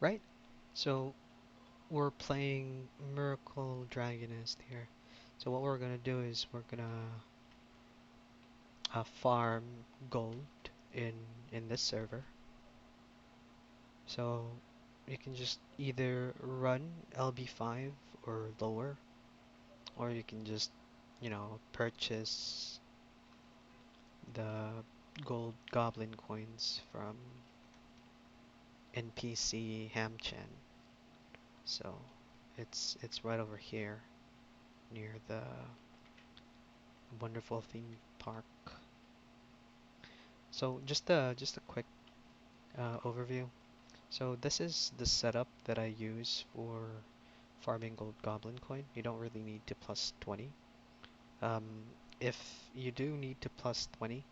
Right? So we're playing Miracle Dragonist here. So what we're gonna do is we're gonna farm gold in in this server. So you can just either run LB5 or lower, or you can just, purchase the gold goblin coins from NPC Hamchen. So it's right over here near the wonderful theme park. So just a quick overview. So this is the setup that I use for farming gold goblin coin. You don't really need to plus 20. Um, if you do need to plus 20,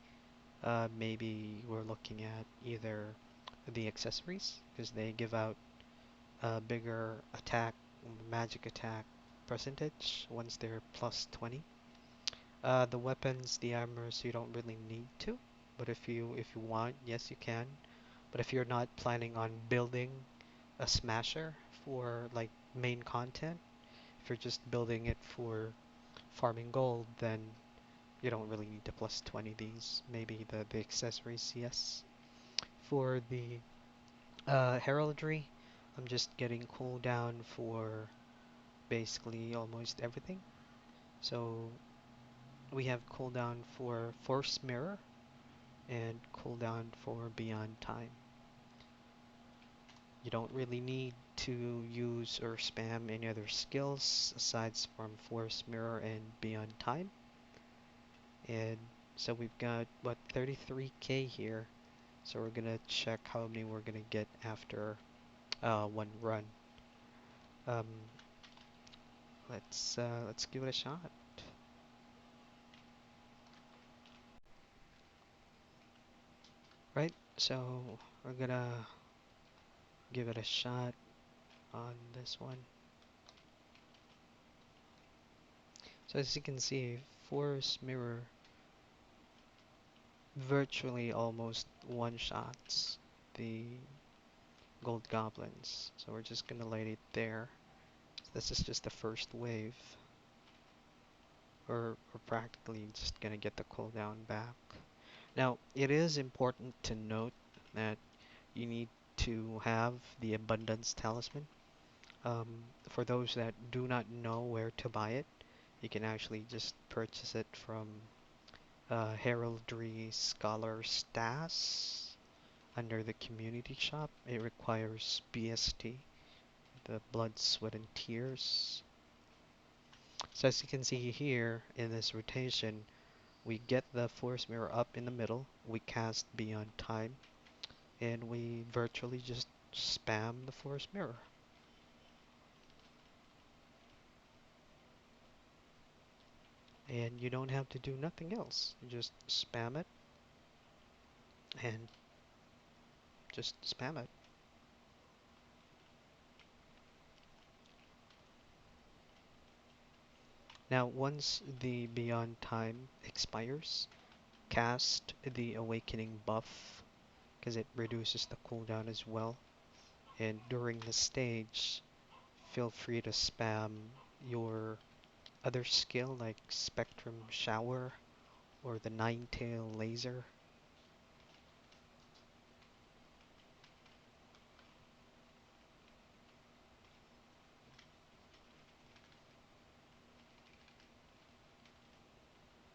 maybe we're looking at either the accessories because they give out a bigger attack, magic attack percentage once they're plus 20. The weapons, the armors, you don't really need to, but if you want, yes, you can. But if you're not planning on building a smasher for like main content, if you're just building it for farming gold, then you don't really need to plus 20 these. Maybe the accessories, yes. For the heraldry, I'm just getting cooldown for basically almost everything. So we have cooldown for Force Mirror and cooldown for Beyond Time. You don't really need to use or spam any other skills aside from Force Mirror and Beyond Time. And so we've got, what, 33k here. So we're gonna check how many we're gonna get after one run. Um, let's give it a shot. Right? So we're gonna give it a shot on this one. So as you can see, Force Mirror virtually almost one-shots the gold goblins. So we're just gonna light it there. This is just the first wave. We're practically just gonna get the cooldown back. Now, it is important to note that you need to have the abundance talisman. For those that do not know where to buy it, you can actually just purchase it from Heraldry Scholar Stas under the community shop. It requires BST, the blood, sweat, and tears. So as you can see here in this rotation, we get the force mirror up in the middle, we cast Beyond Time, and we virtually just spam the force mirror. And you don't have to do nothing else. You just spam it and just spam it. Now, once the Beyond Time expires, cast the Awakening buff because it reduces the cooldown as well. And during the stage, feel free to spam your other skill like Spectrum Shower or the Nine-Tail Laser.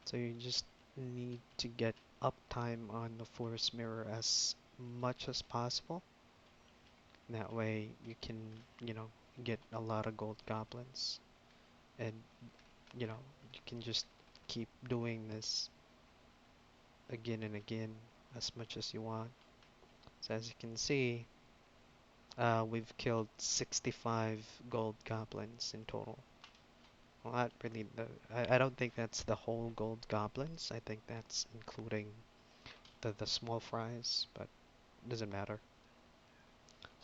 So you just need to get uptime on the Force Mirror as much as possible. That way you can, get a lot of gold goblins. And, you can just keep doing this again and again as much as you want. So as you can see, we've killed 65 gold goblins in total. Well, not really I don't think that's the whole gold goblins. I think that's including the small fries, but it doesn't matter.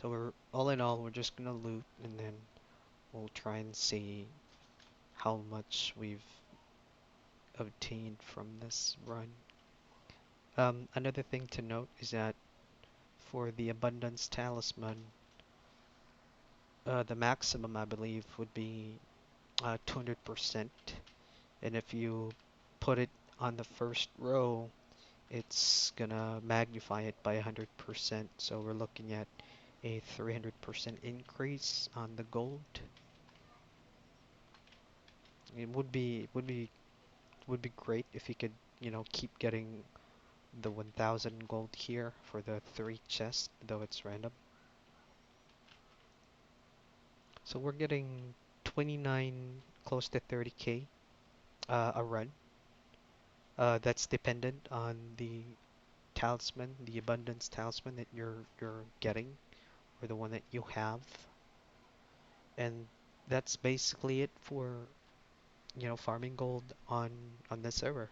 So we're all in all, we're just gonna loot and then we'll try and see how much we've obtained from this run. Another thing to note is that for the abundance talisman, The maximum I believe would be 200%, and if you put it on the first row, it's gonna magnify it by 100%. So we're looking at a 300% increase on the gold. It would be great if you could, keep getting the 1000 gold here for the three chests, though it's random. So we're getting 29, close to 30k a run. That's dependent on the talisman, the abundance talisman that you're getting, or the one that you have, and that's basically it for farming gold on the server.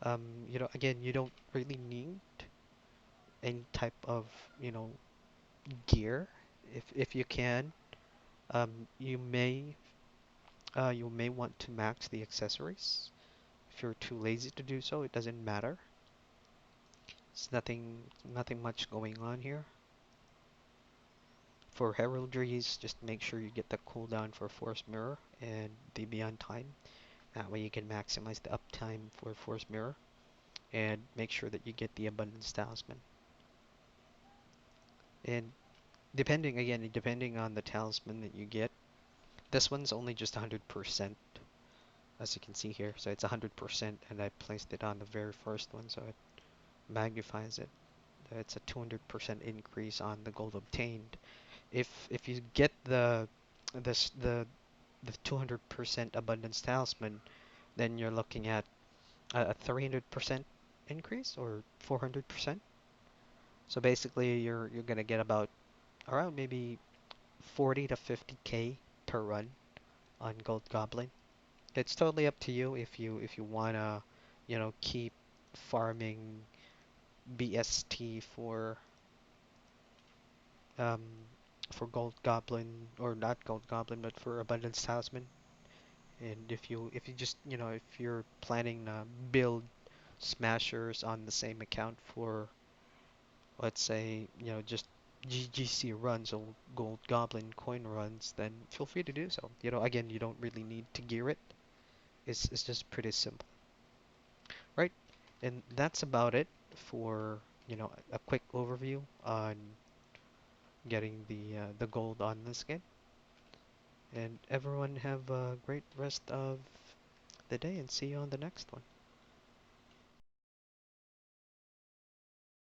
Again, you don't really need any type of you know gear. If you can, you may want to max the accessories. If you're too lazy to do so, it doesn't matter. It's nothing much going on here. For heraldries, just make sure you get the cooldown for Force Mirror and the Beyond Time. That way you can maximize the uptime for Force Mirror and make sure that you get the Abundance Talisman. And depending on the talisman that you get, this one's only just 100%, as you can see here. So it's 100%, and I placed it on the very first one, so it magnifies it. It's a 200% increase on the gold obtained. If you get this the 200% abundance talisman, then you're looking at a 300% increase or 400%. So basically, you're gonna get about around maybe 40 to 50k per run on Gold Goblin. It's totally up to you if you wanna, keep farming BST um for Gold Goblin, or not Gold Goblin, but for Abundance Talisman. And if you just if you're planning to build smashers on the same account for, let's say, just GGC runs or Gold Goblin coin runs, then feel free to do so. Again, you don't really need to gear it. It's just pretty simple, right? And that's about it for, a quick overview on getting the gold on this game. And everyone have a great rest of the day and see you on the next one.